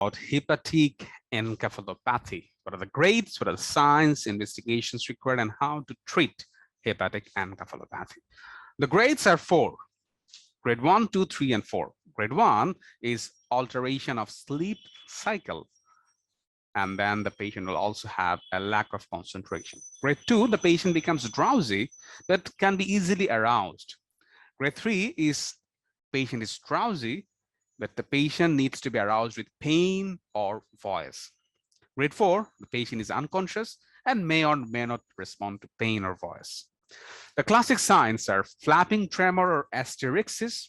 about hepatic encephalopathy. What are the grades, what are the signs, investigations required, and how to treat hepatic encephalopathy? The grades are four. Grade 1, 2, 3, and 4. Grade 1 is alteration of sleep cycle. And then the patient will also have a lack of concentration. Grade 2, the patient becomes drowsy, but can be easily aroused. Grade 3 is patient is drowsy, but the patient needs to be aroused with pain or voice. Grade 4, the patient is unconscious and may or may not respond to pain or voice. The classic signs are flapping tremor or hysterexis,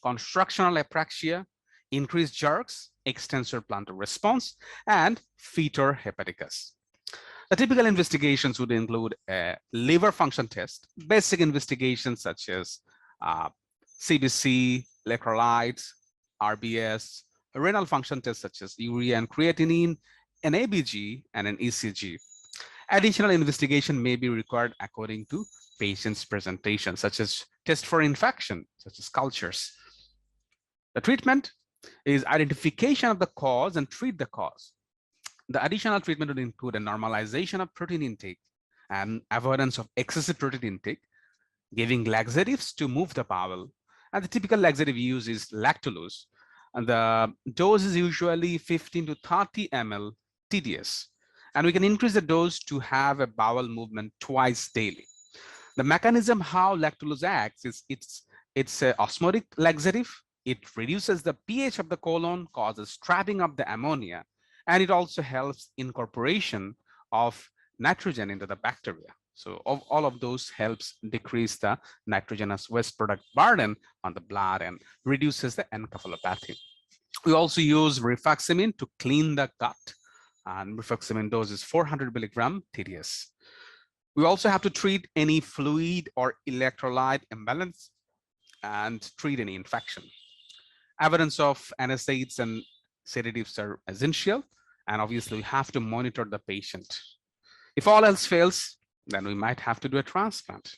constructional apraxia, increased jerks, extensor plantar response, and fetor hepaticus. The typical investigations would include a liver function test, basic investigations such as CBC, electrolytes, RBS, a renal function tests such as urea and creatinine, an ABG, and an ECG. Additional investigation may be required according to patient's presentation, such as test for infection, such as cultures. The treatment is identification of the cause and treat the cause. The additional treatment would include a normalization of protein intake and avoidance of excessive protein intake, giving laxatives to move the bowel. And the typical laxative use is lactulose. And the dose is usually 15 to 30 ml TDS. And we can increase the dose to have a bowel movement twice daily. The mechanism how lactulose acts is it's an osmotic laxative. It reduces the pH of the colon, causes trapping of the ammonia, and it also helps incorporation of nitrogen into the bacteria. So all of those helps decrease the nitrogenous waste product burden on the blood and reduces the encephalopathy. We also use rifaximin to clean the gut, and rifaximin dose is 400 milligram TDS. We also have to treat any fluid or electrolyte imbalance and treat any infection. Evidence of NSAIDs and sedatives are essential, and obviously we have to monitor the patient. If all else fails, then we might have to do a transplant.